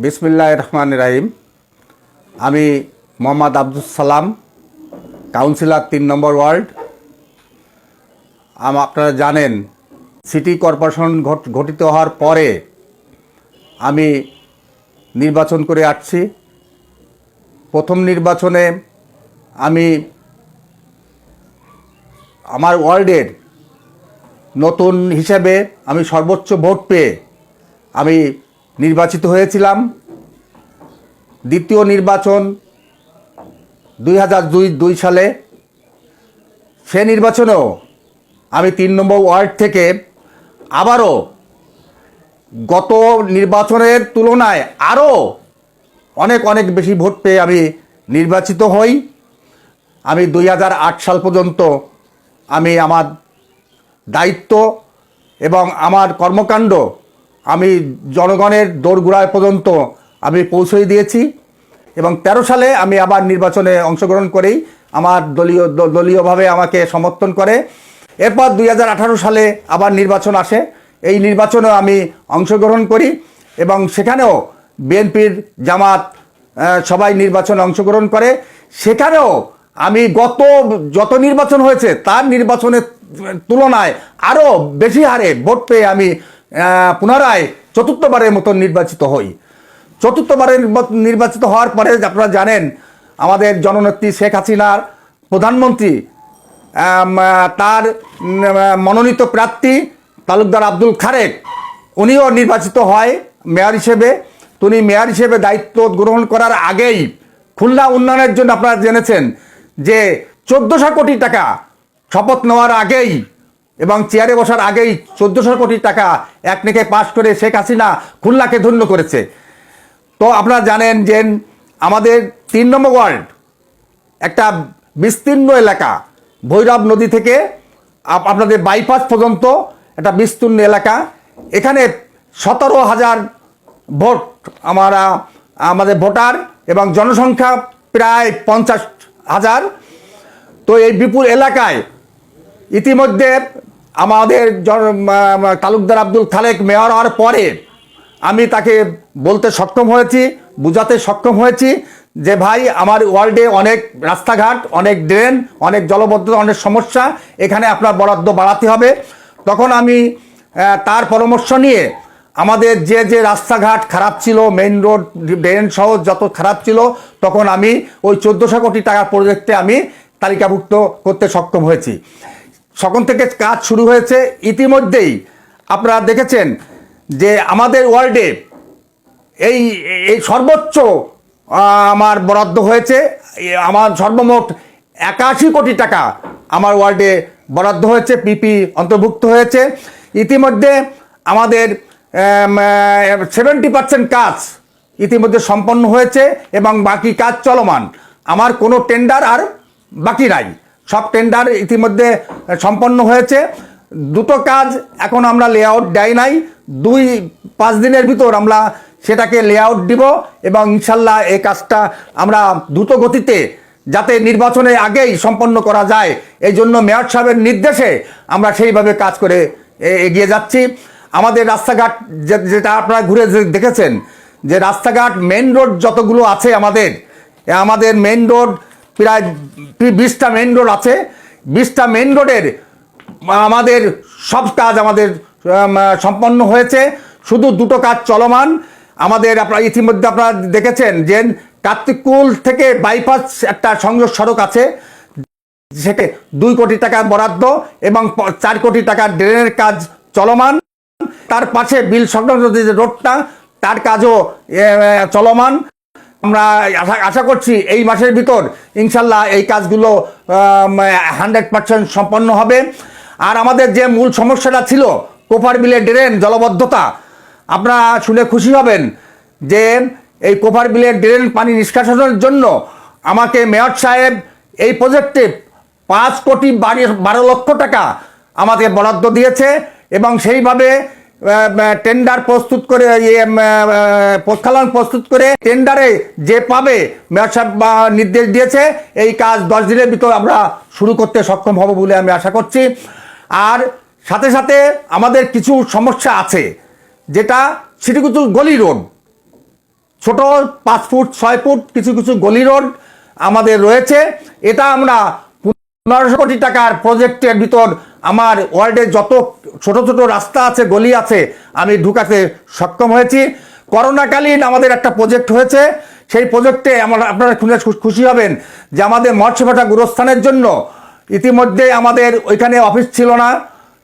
বিসমিল্লাহির রহমানির রহিম। আমি মোহাম্মদ আব্দুল সালাম, কাউন্সিলর ৩ নম্বর ওয়ার্ড। আপনারা জানেন, সিটি কর্পোরেশন গঠিত হওয়ার পরে আমি নির্বাচন করে আসছি। প্রথম নির্বাচনে আমি আমার ওয়ার্ডের নতুন হিসেবে আমি সর্বোচ্চ ভোট পেয়ে আমি নির্বাচিত হয়েছিলাম। দ্বিতীয় নির্বাচন 2002 সালে, সে নির্বাচনেও আমি ৩ নম্বর ওয়ার্ড থেকে আবারও গত নির্বাচনের তুলনায় আরও অনেক বেশি ভোট পেয়ে আমি নির্বাচিত হই। আমি 2008 সাল পর্যন্ত আমি আমার দায়িত্ব এবং আমার কর্মকাণ্ড আমি জনগণের দোরগোড়ায় পর্যন্ত আমি পৌঁছে দিয়েছি এবং 13 সালে আমি আবার নির্বাচনে অংশগ্রহণ করেই আমার দলীয়ভাবে আমাকে সমর্থন করে। এরপর 2018 সালে আবার নির্বাচন আসে। এই নির্বাচনেও আমি অংশগ্রহণ করি এবং সেখানেও বিএনপির জামাত সবাই নির্বাচনে অংশগ্রহণ করে। সেখানেও আমি যত নির্বাচন হয়েছে তার নির্বাচনের তুলনায় আরও বেশি হারে ভোট পেয়ে আমি পুনরায় চতুর্থবারের মতো নির্বাচিত হই। চতুর্থবারের নির্বাচিত হওয়ার পরে আপনারা জানেন, আমাদের জননেত্রী শেখ হাসিনার প্রধানমন্ত্রী তার মনোনীত প্রার্থী তালুকদার আব্দুল খালেক, উনিও নির্বাচিত হয় মেয়র হিসেবে। তিনি মেয়র হিসেবে দায়িত্ব গ্রহণ করার আগেই খুলনা উন্নয়নের জন্য আপনারা জেনেছেন যে 1400 কোটি টাকা শপথ নেওয়ার আগেই এবং চেয়ারে বসার আগেই 1400 কোটি টাকা একনেকে পাশ করে শেখ হাসিনা খুলনাকে ধন্য করেছে। তো আপনারা জানেন যে আমাদের 3 নম্বর ওয়ার্ড একটা বিস্তীর্ণ এলাকা, ভৈরব নদী থেকে আপনাদের বাইপাস পর্যন্ত একটা বিস্তীর্ণ এলাকা। এখানে 17,000 ভোট আমাদের ভোটার এবং জনসংখ্যা প্রায় 50,000। তো এই বিপুল এলাকায় ইতিমধ্যে আমাদের তালুকদার আব্দুল খালেক মেয়র হওয়ার পরে আমি তাকে বলতে সক্ষম হয়েছি, বুঝাতে সক্ষম হয়েছি যে ভাই, আমার ওয়ার্ল্ডে অনেক রাস্তাঘাট, অনেক ড্রেন, অনেক জলবদ্ধতা, অনেক সমস্যা, এখানে আপনার বরাদ্দ বাড়াতে হবে। তখন আমি তার পরামর্শ নিয়ে আমাদের যে রাস্তাঘাট খারাপ ছিল, মেইন রোড, ড্রেন সহ যত খারাপ ছিল, তখন আমি ওই 1400 কোটি টাকার প্রজেক্টে আমি তালিকাভুক্ত করতে সক্ষম হয়েছি। তখন থেকে কাজ শুরু হয়েছে। ইতিমধ্যেই আপনারা দেখেছেন যে আমাদের ওয়ার্ল্ডে এই সর্বোচ্চ আমার বরাদ্দ হয়েছে। আমার সর্বমোট 81 কোটি টাকা আমার ওয়ার্ডে বরাদ্দ হয়েছে, পিপি অন্তর্ভুক্ত হয়েছে। ইতিমধ্যে আমাদের 70% কাজ ইতিমধ্যে সম্পন্ন হয়েছে এবং বাকি কাজ চলমান। আমার কোনো টেন্ডার আর বাকি নাই, সব টেন্ডার ইতিমধ্যে সম্পন্ন হয়েছে। দুটো কাজ এখন আমরা লেআউট দেয় নাই, 2-5 দিনের ভিতর আমরা সেটাকে লেআউট দিব এবং ইনশাল্লাহ এই কাজটা আমরা দ্রুত গতিতে যাতে নির্বাচনের আগেই সম্পন্ন করা যায়, এই জন্য মেয়র সাহেবের নির্দেশে আমরা সেইভাবে কাজ করে এগিয়ে যাচ্ছি। আমাদের রাস্তাঘাট যেটা আপনারা ঘুরে দেখেছেন যে রাস্তাঘাট মেইন রোড যতগুলো আছে আমাদের মেইন রোড প্রায় 20টা মেইন রোড আছে। 20টা মেইন রোডের আমাদের সব কাজ আমাদের সম্পন্ন হয়েছে, শুধু দুটো কাজ চলমান। আমাদের ইতিমধ্যে আপনারা দেখেছেন যে কার্তিকুল থেকে বাইপাস একটা সংযোগ সড়ক আছে, সেটা 2 কোটি টাকা বরাদ্দ এবং 4 কোটি টাকার ড্রেনের কাজ চলমান। তার পাশে বিল সংলগ্ন যে রোডটা, তার কাজও চলমান। আমরা আশা করছি এই মাসের ভিতর ইনশাল্লাহ এই কাজগুলো 100% সম্পন্ন হবে। আর আমাদের যে মূল সমস্যাটা ছিল কোপার বিলের ড্রেন জলবদ্ধতা, আপনারা শুনে খুশি হবেন যে এই কোপার বিলের ড্রেন পানি নিষ্কাশনের জন্য আমাকে মেয়র সাহেব এই প্রজেক্টে 5 কোটি 12 লক্ষ টাকা আমাদের বরাদ্দ দিয়েছে এবং সেইভাবে টেন্ডার প্রস্তুত করে প্রক্ষালন প্রস্তুত করে টেন্ডারে যে পাবে মেয়র সাহেব নির্দেশ দিয়েছে এই কাজ 10 দিনের ভিতর আমরা শুরু করতে সক্ষম হব বলে আমি আশা করছি। আর সাথে সাথে আমাদের কিছু সমস্যা আছে, যেটা সিটিকুতুল গলি রোড, ছোট 5 ফুট 6 ফুট কিছু কিছু গলি রোড আমাদের রয়েছে। এটা আমরা 1500 কোটি টাকার প্রজেক্টের ভিতর আমার ওয়ার্ডে যত ছোট ছোট রাস্তা আছে গলি আছে আমি ঢুকাতে সক্ষম হয়েছি। করোনাকালীন আমাদের একটা প্রজেক্ট হয়েছে, সেই প্রজেক্টে আপনারা খুশি হবেন যে আমাদের মৎস্যভাটা গুরুস্থানের জন্য ইতিমধ্যে আমাদের ওইখানে অফিস ছিল না,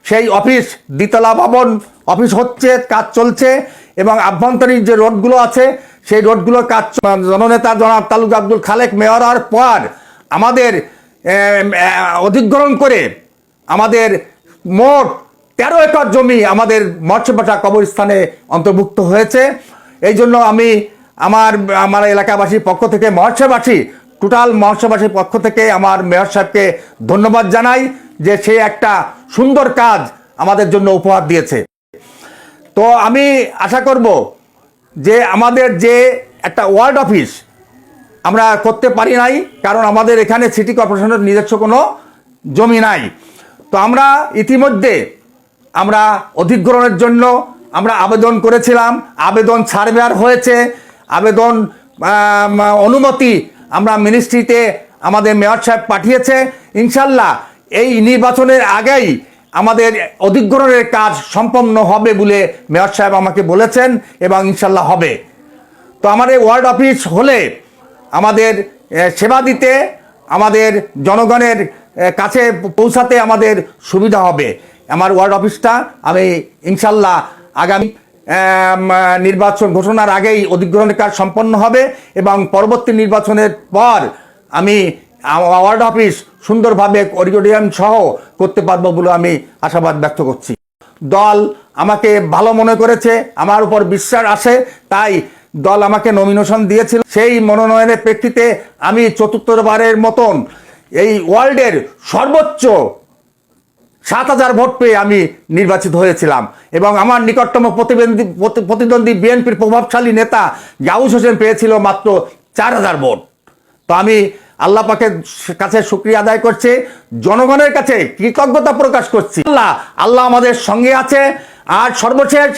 সেই অফিস দ্বিতলা ভবন অফিস হচ্ছে, কাজ চলছে এবং আভ্যন্তরীণ যে রোডগুলো আছে সেই রোডগুলোর কাজ জননেতা জনাব তালুক আব্দুল খালেক মেয়র হওয়ার পর আমাদের অধিগ্রহণ করে আমাদের মোট 13 একর জমি আমাদের মৎস্যভাটা কবরস্থানে অন্তর্ভুক্ত হয়েছে। এই জন্য আমি আমার এলাকাবাসীর পক্ষ থেকে মৎস্যবাসী টোটাল মৎস্যবাসীর পক্ষ থেকে আমার মেয়র সাহেবকে ধন্যবাদ জানাই যে সে একটা সুন্দর কাজ আমাদের জন্য উপহার দিয়েছে। তো আমি আশা করব যে আমাদের যে একটা ওয়ার্ড অফিস আমরা করতে পারি নাই, কারণ আমাদের এখানে সিটি কর্পোরেশনের নিজস্ব কোনো জমি নাই। তো আমরা ইতিমধ্যে আমরা অধিগ্রহণের জন্য আমরা আবেদন করেছিলাম, আবেদন সার্ভেয়ার হয়েছে, আবেদন অনুমতি আমরা মিনিস্ট্রিতে আমাদের মেয়র সাহেব পাঠিয়েছে। ইনশাল্লাহ এই নির্বাচনের আগেই আমাদের অধিগ্রহণের কাজ সম্পন্ন হবে বলে মেয়র সাহেব আমাকে বলেছেন এবং ইনশাল্লাহ হবে। তো আমাদের ওয়ার্ড অফিস হলে আমাদের সেবা দিতে আমাদের জনগণের কাছে পৌঁছাতে আমাদের সুবিধা হবে। আমার ওয়ার্ড অফিসটা আমি ইনশাল্লাহ আগামী নির্বাচন ঘোষণার আগেই অধিগ্রহণের কাজ সম্পন্ন হবে এবং পরবর্তী নির্বাচনের পর আমি ওয়ার্ড অফিস সুন্দরভাবে অডিটোরিয়াম সহ করতে পারবো বলে আমি আশাবাদ ব্যক্ত করছি। দল আমাকে ভালো মনে করেছে, আমার উপর বিশ্বাস আসে, তাই দল আমাকে নমিনেশন দিয়েছিল। সেই মনোনয়নের প্রেক্ষিতে আমি চতুর্থবারের মতন এই ওয়ার্ল্ডের সর্বোচ্চ 7000 ভোট পেয়ে আমি নির্বাচিত হয়েছিলাম এবং আমার নিকটতম প্রতিদ্বন্দ্বী বিএনপির প্রভাবশালী নেতা গাউস হোসেন পেয়েছিল মাত্র 4000 ভোট। তো আমি আল্লাহ পাকের কাছে শুকরিয়া আদায় করছি, জনগণের কাছে কৃতজ্ঞতা প্রকাশ করছি। আল্লাহ আমাদের সঙ্গে আছে। আর সর্বশেষ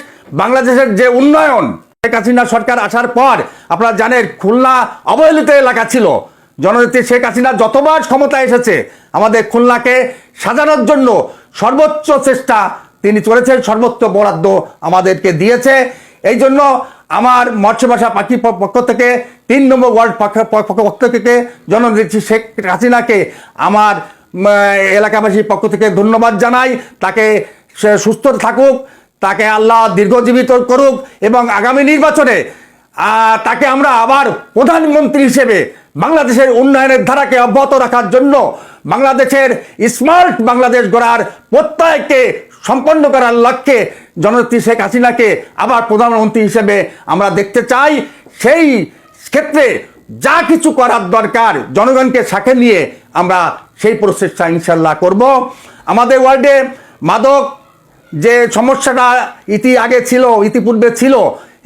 বাংলাদেশের যে উন্নয়ন, শেখ হাসিনা সরকার আসার পর আপনারা জানেন খুলনা অবহেলিত এলাকা ছিল। জননেত্রী শেখ হাসিনা যতবার ক্ষমতায় এসেছে আমাদের খুলনাকে সাজানোর জন্য সর্বোচ্চ চেষ্টা তিনি করেছেন, সর্বোচ্চ বরাদ্দ আমাদেরকে দিয়েছে। এই জন্য আমার মৎস্যভাষা পাখির পক্ষ থেকে 3 নম্বর ওয়ার্ড পক্ষ থেকে জননেত্রী শেখ হাসিনাকে আমার এলাকাবাসীর পক্ষ থেকে ধন্যবাদ জানাই। তাকে সুস্থ থাকুক, তাকে আল্লাহ দীর্ঘজীবিত করুক এবং আগামী নির্বাচনে তাকে আমরা আবার প্রধানমন্ত্রী হিসেবে বাংলাদেশের উন্নয়নের ধারাকে অব্যাহত রাখার জন্য বাংলাদেশের স্মার্ট বাংলাদেশ গড়ার প্রত্যয়কে সম্পন্ন করার লক্ষ্যে জননেত্রী শেখ হাসিনাকে আবার প্রধানমন্ত্রী হিসেবে আমরা দেখতে চাই। সেই ক্ষেত্রে যা কিছু করার দরকার জনগণকে সাথে নিয়ে আমরা সেই প্রচেষ্টা ইনশাল্লাহ করব। আমাদের ওয়ার্ডে মাদক যে সমস্যাটা ইতিপূর্বে ছিল,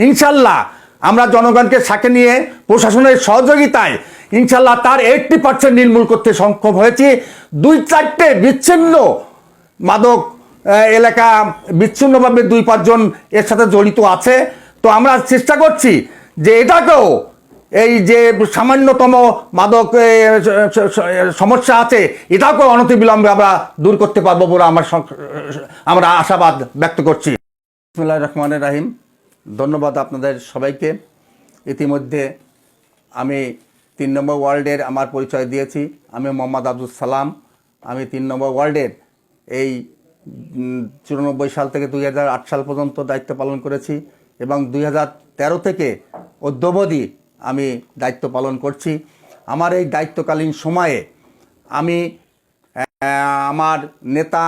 ইনশাল্লাহ আমরা জনগণকে সাথে নিয়ে প্রশাসনের সহযোগিতায় ইনশাল্লাহ তার 80% নির্মূল করতে সক্ষম হয়েছি। 2-4টে বিচ্ছিন্ন মাদক এলাকা বিচ্ছিন্নভাবে 2-5 জন এর সাথে জড়িত আছে। তো আমরা চেষ্টা করছি যে এটাকেও এই যে সামান্যতম মাদক সমস্যা আছে এটাকেও অনতিবিলম্বে আমরা দূর করতে পারবো বলে আমরা আশাবাদ ব্যক্ত করছি। বিসমিল্লাহির রহমানির রহিম। ধন্যবাদ আপনাদের সবাইকে। ইতিমধ্যে আমি 3 নম্বর ওয়ার্ল্ডের আমার পরিচয় দিয়েছি। আমি মোহাম্মদ আব্দুল সালাম। আমি 3 নম্বর ওয়ার্ল্ডের এই 94 সাল থেকে 2008 সাল পর্যন্ত দায়িত্ব পালন করেছি এবং 2013 থেকে অদ্যাবধি আমি দায়িত্ব পালন করছি। আমার এই দায়িত্বকালীন সময়ে আমি আমার নেতা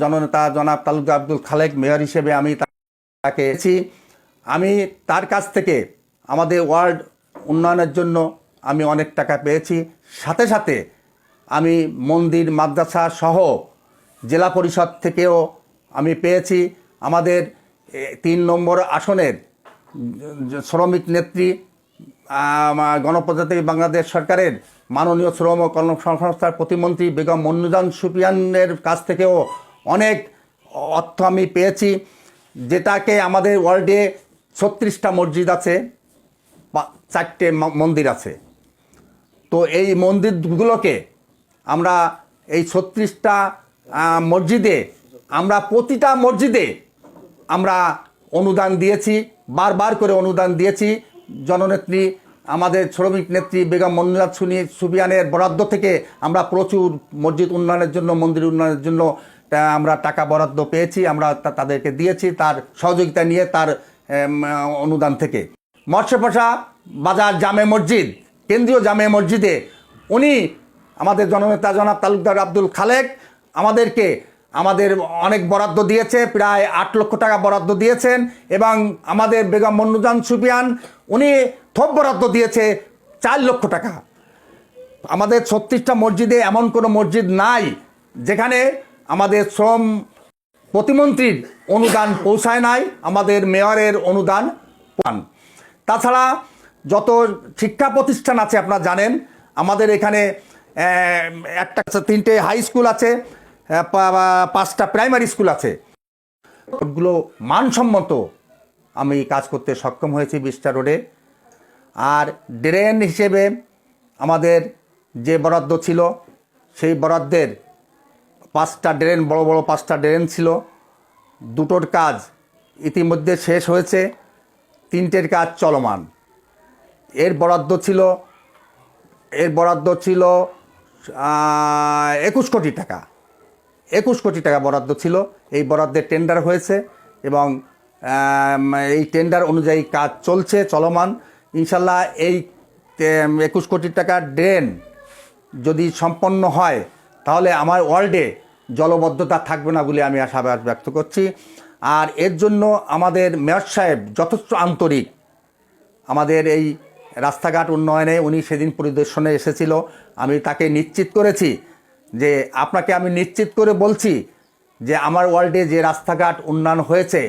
জননেতা জনাব তালুক আব্দুল খালেক মেয়র হিসেবে আমি তাকে আমি তার কাছ থেকে আমাদের ওয়ার্ড উন্নয়নের জন্য আমি অনেক টাকা পেয়েছি। সাথে সাথে আমি মন্দির মাদ্রাসা সহ জেলা পরিষদ থেকেও আমি পেয়েছি। আমাদের 3 নম্বর আসনের শ্রমিক নেত্রী গণপ্রজাতন্ত্রী বাংলাদেশ সরকারের মাননীয় শ্রম ও কর্মসংস্থান প্রতিমন্ত্রী বেগম মন্নুজান সুফিয়ানের কাছ থেকেও অনেক অর্থ আমি পেয়েছি, যেটাকে আমাদের ওয়ার্ল্ডে 36টা মসজিদ আছে 4টে মন্দির আছে। তো এই মন্দিরগুলোকে আমরা এই 36টা মসজিদে আমরা প্রতিটা মসজিদে আমরা অনুদান দিয়েছি, বারবার করে অনুদান দিয়েছি। জননেত্রী আমাদের শ্রমিক নেত্রী বেগম মনিরাত সুবিয়ানের বরাদ্দ থেকে আমরা প্রচুর মসজিদ উন্নয়নের জন্য, মন্দির উন্নয়নের জন্য আমরা টাকা বরাদ্দ পেয়েছি, আমরা তাদেরকে দিয়েছি তার সহযোগিতা নিয়ে, তার অনুদান থেকে। মৎস্যপাশা বাজার জামে মসজিদ, কেন্দ্রীয় জামে মসজিদে উনি আমাদের জননেতা জনাব তালুকদার আব্দুল খালেক আমাদের অনেক বরাদ্দ দিয়েছে, প্রায় 8 লক্ষ টাকা বরাদ্দ দিয়েছেন। এবং আমাদের বেগম মনিরাত সুবিয়ান উনি থোপ বরাদ্দ দিয়েছে 4 লক্ষ টাকা। আমাদের 36টা মসজিদে এমন কোনো মসজিদ নাই যেখানে আমাদের শ্রম প্রতিমন্ত্রীর অনুদান পৌঁছায় নাই, আমাদের মেয়রের অনুদান পান। তাছাড়া যত শিক্ষা প্রতিষ্ঠান আছে আপনারা জানেন, আমাদের এখানে 3টে হাই স্কুল আছে, 5টা প্রাইমারি স্কুল আছে। ওগুলো মানসম্মত আমি কাজ করতে সক্ষম হয়েছি 20টা রোডে। আর ড্রেন হিসেবে আমাদের যে বরাদ্দ ছিল সেই বরাদ্দের 5টা ড্রেন, বড় বড় 5টা ড্রেন ছিল, 2টোর কাজ ইতিমধ্যে শেষ হয়েছে, 3টের কাজ চলমান। এর বরাদ্দ ছিল 21 কোটি টাকা। 21 কোটি টাকা বরাদ্দ ছিল। এই বরাদ্দের টেন্ডার হয়েছে এবং এই টেন্ডার অনুযায়ী কাজ চলছে, চলমান। ইনশাল্লাহ এই 21 কোটি টাকার ড্রেন যদি সম্পন্ন হয় তাহলে আমার ওয়ার্ল্ডে জলবদ্ধতা থাকবে না বলে আমি আশাবাদ ব্যক্ত করছি। আর এর জন্য আমাদের মেয়র সাহেব যথেষ্ট আন্তরিক। আমাদের এই রাস্তাঘাট উন্নয়নে উনি সেদিন পরিদর্শনে এসেছিল, আমি তাকে নিশ্চিত করেছি যে আপনাকে আমি নিশ্চিত করে বলছি যে আমার ওয়ার্ল্ডে যে রাস্তাঘাট উন্নয়ন হয়েছে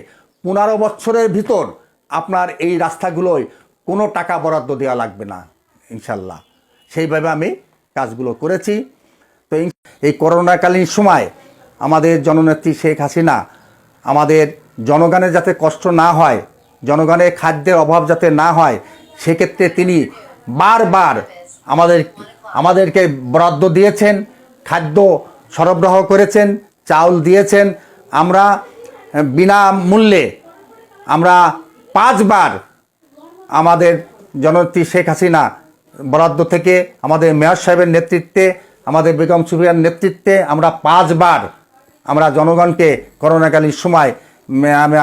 15 বছরের ভিতর আপনার এই রাস্তাগুলোয় কোনো টাকা বরাদ্দ দেওয়া লাগবে না ইনশাল্লাহ। সেইভাবে আমি কাজগুলো করেছি। তো এই করোনাকালীন সময় আমাদের জননেত্রী শেখ হাসিনা আমাদের জনগণের যাতে কষ্ট না হয়, জনগণের খাদ্যের অভাব যাতে না হয়, সেক্ষেত্রে তিনি বারবার আমাদেরকে বরাদ্দ দিয়েছেন, খাদ্য সরবরাহ করেছেন, চাউল দিয়েছেন। আমরা বিনামূল্যে আমরা 5 বার আমাদের জননেত্রী শেখ হাসিনা বরাদ্দ থেকে আমাদের মেয়র সাহেবের নেতৃত্বে, আমাদের বেগম সুবিয়ার নেতৃত্বে আমরা 5 বার আমরা জনগণকে করোনাকালীন সময়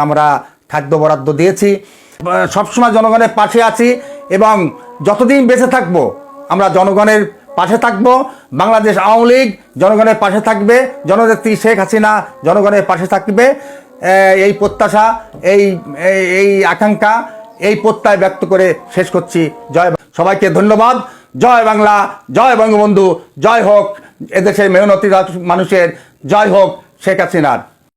আমরা খাদ্য বরাদ্দ দিয়েছি। সবসময় জনগণের পাশে আছি এবং যতদিন বেঁচে থাকব আমরা জনগণের পাশে থাকব। বাংলাদেশ আওয়ামী লীগ জনগণের পাশে থাকবে, জননেত্রী শেখ হাসিনা জনগণের পাশে থাকবে। এই প্রত্যাশা, এই আকাঙ্ক্ষা, এই প্রত্যয় ব্যক্ত করে শেষ করছি। সবাইকে ধন্যবাদ। জয় বাংলা, জয় বঙ্গবন্ধু, জয় হোক এদেশের মেহনতি মানুষের, জয় হোক শেখ হাসিনার।